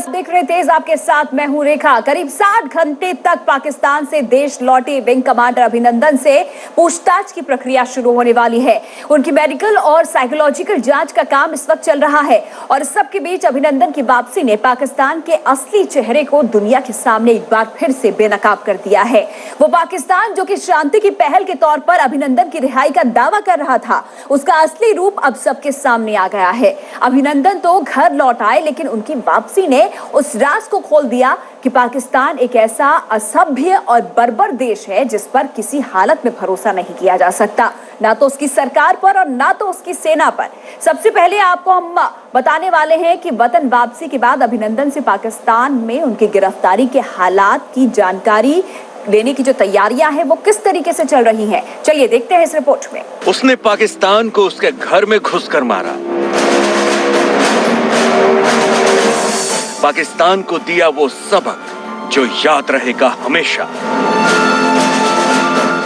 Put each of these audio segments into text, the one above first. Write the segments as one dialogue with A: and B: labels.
A: देख रहे थे आपके साथ मैं हूं रेखा। करीब 60 घंटे तक पाकिस्तान से देश लौटे विंग कमांडर अभिनंदन से पूछताछ की प्रक्रिया शुरू होने वाली है। उनकी मेडिकल और साइकोलॉजिकल जांच का काम इस वक्त चल रहा है और इस सब के बीच अभिनंदन की वापसी ने पाकिस्तान के असली चेहरे को दुनिया के सामने एक बार फिर से बेनकाब कर दिया है। वो पाकिस्तान जो कि शांति की पहल के तौर पर अभिनंदन की रिहाई का दावा कर रहा था, उसका असली रूप अब सबके सामने आ गया है। अभिनंदन तो घर लौट आए, लेकिन उनकी वापसी ने उस राज को खोल दिया कि पाकिस्तान एक ऐसा असभ्य और बर्बर देश है जिस पर किसी हालत में भरोसा नहीं किया जा सकता, ना तो उसकी सरकार पर और ना तो उसकी सेना पर। सबसे पहले आपको हम बताने वाले हैं कि वतन वापसी के बाद अभिनंदन से पाकिस्तान में उनकी गिरफ्तारी के हालात की जानकारी लेने की जो तैयारियां हैं वो किस तरीके से चल रही हैं। चलिए देखते हैं इस रिपोर्ट में।
B: उसने पाकिस्तान को उसके घर में घुसकर मारा, पाकिस्तान को दिया वो सबक जो याद रहेगा हमेशा।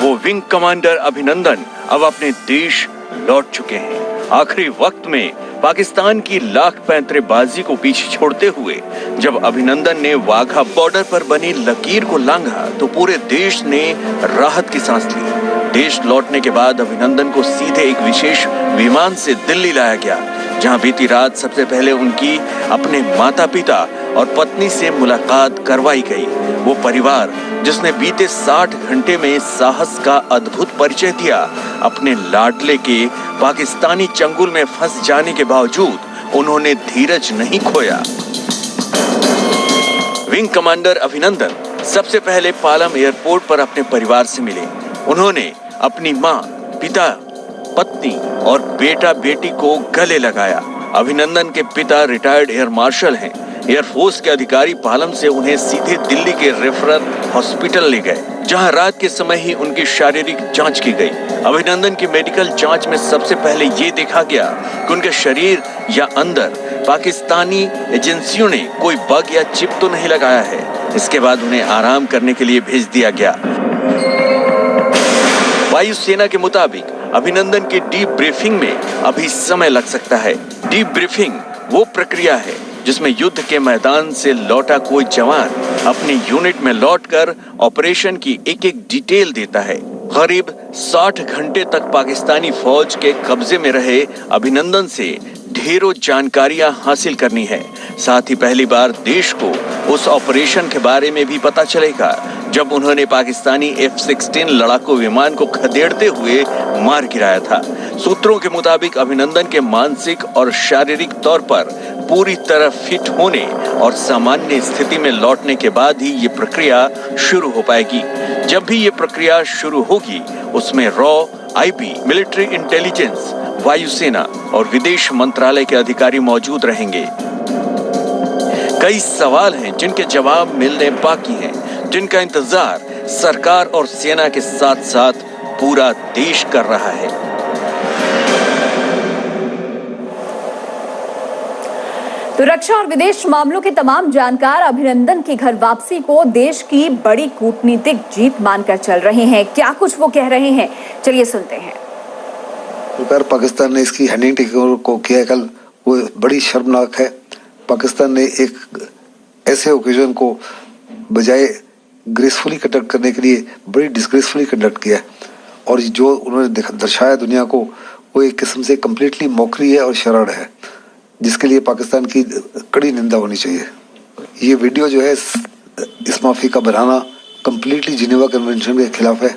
B: वो विंग कमांडर अभिनंदन अब अपने देश लौट चुके हैं। आखिरी वक्त में पाकिस्तान की लाख पैंतरेबाजी को पीछे छोड़ते हुए जब अभिनंदन ने वाघा बॉर्डर पर बनी लकीर को लांघा तो पूरे देश ने राहत की सांस ली। देश लौटने के बाद अभिनंदन को सीधे एक विशेष विमान से दिल्ली लाया गया, जहां बीती रात सबसे पहले उनकी अपने माता पिता और पत्नी से मुलाकात करवाई गई। वो परिवार जिसने बीते 60 घंटे में साहस का अद्भुत परिचय दिया, अपने लाडले के पाकिस्तानी चंगुल में फंस जाने के बावजूद उन्होंने धीरज नहीं खोया। विंग कमांडर अभिनंदन सबसे पहले पालम एयरपोर्ट पर अपने परिवार से मिले। उन्होंने अपनी मां, पिता, पत्नी और बेटा बेटी को गले लगाया। अभिनंदन के पिता रिटायर्ड एयर मार्शल हैं। एयरफोर्स के अधिकारी पालम से उन्हें सीधे दिल्ली के रेफरल हॉस्पिटल ले गए, जहां रात के समय ही उनकी शारीरिक जांच की गई। अभिनंदन की मेडिकल जांच में सबसे पहले ये देखा गया कि उनके शरीर या अंदर पाकिस्तानी एजेंसियों ने कोई बग या चिप तो नहीं लगाया है। इसके बाद उन्हें आराम करने के लिए भेज दिया गया। वायुसेना के मुताबिक अभिनंदन की डीप ब्रीफिंग में अभी समय लग सकता है। डीप ब्रीफिंग वो प्रक्रिया है जिसमें युद्ध के मैदान से लौटा कोई जवान अपनी यूनिट में लौटकर ऑपरेशन की एक एक डिटेल देता है। करीब 60 घंटे तक पाकिस्तानी फौज के कब्जे में रहे अभिनंदन से ढेरों जानकारियां हासिल करनी है। साथ ही पहली बार देश को उस ऑपरेशन के बारे में भी पता चलेगा जब उन्होंने पाकिस्तानी F-16 लड़ाकू विमान को खदेड़ते हुए मार गिराया था। सूत्रों के मुताबिक अभिनंदन के मानसिक और शारीरिक तौर पर पूरी तरह फिट होने और सामान्य स्थिति में लौटने के बाद ही ये प्रक्रिया शुरू हो पाएगी। जब भी ये प्रक्रिया शुरू होगी उसमें रॉ, IB, मिलिट्री इंटेलिजेंस, वायुसेना और विदेश मंत्रालय के अधिकारी मौजूद रहेंगे। कई सवाल हैं जिनके जवाब मिलने बाकी हैं, जिनका इंतजार सरकार और सेना के साथ साथ पूरा देश कर रहा है।
A: तो रक्षा और विदेश मामलों के तमाम जानकार अभिनंदन की घर वापसी को देश की बड़ी कूटनीतिक जीत मानकर चल रहे हैं। क्या कुछ वो कह रहे हैं, चलिए सुनते हैं।
C: पाकिस्तान ने इसकी हैंडिंग टेकओवर को किया कल, वो बड़ी शर्मनाक है। पाकिस्तान ने एक ऐसे ओकेजन को बजाय ग्रेसफुली कंडक्ट करने के लिए बड़ी डिसग्रेसफुली कंडक्ट किया और जो उन्होंने दर्शाया दुनिया को, वो एक किस्म से कम्प्लीटली मौकरी है और शराड़ है, जिसके लिए पाकिस्तान की कड़ी निंदा होनी चाहिए। ये वीडियो जो है इस माफी का बनाना कम्प्लीटली जिनेवा कन्वेंशन के खिलाफ है।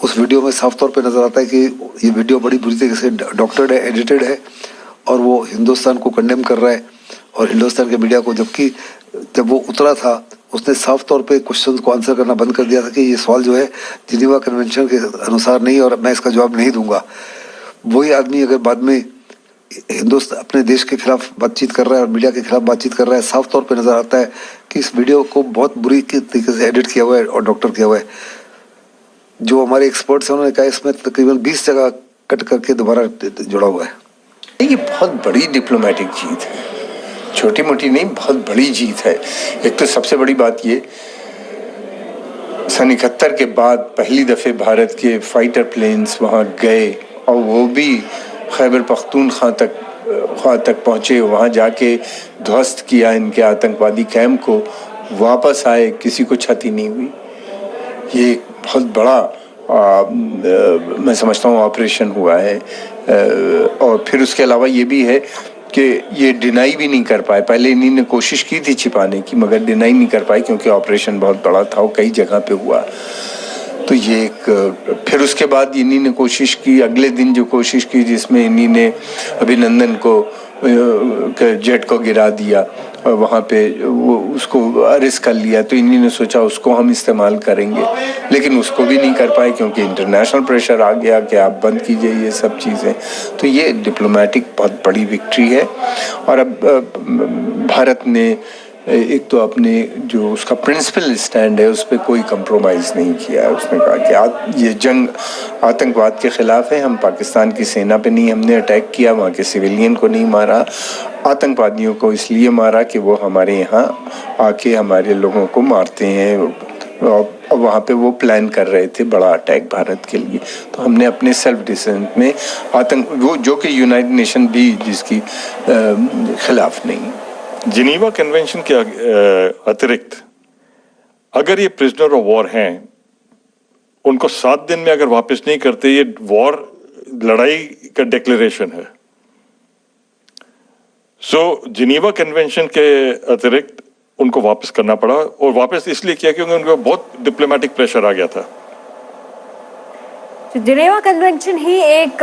C: उस वीडियो में साफ तौर पे नजर आता है कि ये वीडियो बड़ी बुरी तरीके से डॉक्टर्ड है, एडिटेड है और वो हिंदुस्तान को कंडेम कर रहा है और हिंदुस्तान के मीडिया को, जबकि जब वो उतरा था उसने साफ तौर पे क्वेश्चन को आंसर करना बंद कर दिया था कि ये सवाल जो है जिनेवा कन्वेंशन के अनुसार नहीं और मैं इसका जवाब नहीं दूंगा। वही आदमी अगर बाद में हिंदुस्तान अपने देश के खिलाफ बातचीत कर रहा है और मीडिया के खिलाफ बातचीत कर रहा है, साफ तौर पे नजर आता है कि इस वीडियो को बहुत बुरी तरीके से एडिट किया हुआ है और डॉक्टर किया हुआ है। जो हमारे एक्सपर्ट्स हैं उन्होंने कहा इसमें तकरीबन 20 जगह कट करके दोबारा जुड़ा हुआ है।
D: ये बहुत बड़ी डिप्लोमेटिक जीत है, छोटी मोटी नहीं, बहुत बड़ी जीत है। एक तो सबसे बड़ी बात ये, सन 71 के बाद पहली दफे भारत के फाइटर प्लेन्स वहाँ गए और वो भी खैबर पख्तूनख्वा तक पख्तूनख्वा तक पहुँचे, वहाँ जाके ध्वस्त किया इनके आतंकवादी कैंप को, वापस आए, किसी को क्षति नहीं हुई। ये एक बहुत बड़ा मैं समझता हूँ ऑपरेशन हुआ है। और फिर उसके अलावा ये भी है कि ये डिनाई भी नहीं कर पाए। पहले इन्हीं ने कोशिश की थी छिपाने की, मगर डिनाई नहीं कर पाए क्योंकि ऑपरेशन बहुत बड़ा था, वो कई जगह पे हुआ। तो ये एक फिर उसके बाद इन्हीं ने कोशिश की, अगले दिन जो कोशिश की जिसमें इन्हीं ने अभिनंदन को जेट को गिरा दिया और वहाँ पे वो उसको अरेस्ट कर लिया, तो इन्हीं ने सोचा उसको हम इस्तेमाल करेंगे, लेकिन उसको भी नहीं कर पाए क्योंकि इंटरनेशनल प्रेशर आ गया कि आप बंद कीजिए ये सब चीज़ें। तो ये डिप्लोमेटिक बहुत बड़ी विक्ट्री है। और अब भारत ने एक तो अपने जो उसका प्रिंसिपल स्टैंड है उस पर कोई कंप्रोमाइज़ नहीं किया है। उसने कहा कि ये जंग आतंकवाद के ख़िलाफ़ है, हम पाकिस्तान की सेना पे नहीं हमने अटैक किया, वहाँ के सिविलियन को नहीं मारा, आतंकवादियों को इसलिए मारा कि वो हमारे यहाँ आके हमारे लोगों को मारते हैं और वहाँ पे वो प्लान कर रहे थे बड़ा अटैक भारत के लिए। तो हमने अपने सेल्फ डिफेंस में आतंक वो जो कि यूनाइटेड नेशन भी जिसकी खिलाफ नहीं।
E: जिनीवा कन्वेंशन के अतिरिक्त अगर ये प्रिजनर ऑफ वॉर हैं, उनको 7 दिन में अगर वापस नहीं करते, ये वॉर लड़ाई का डिक्लेरेशन है। सो जिनीवा कन्वेंशन के अतिरिक्त उनको वापस करना पड़ा, और वापस इसलिए किया क्योंकि उनको बहुत डिप्लोमेटिक प्रेशर आ गया था।
A: जिनेवा कन्वेंशन ही एक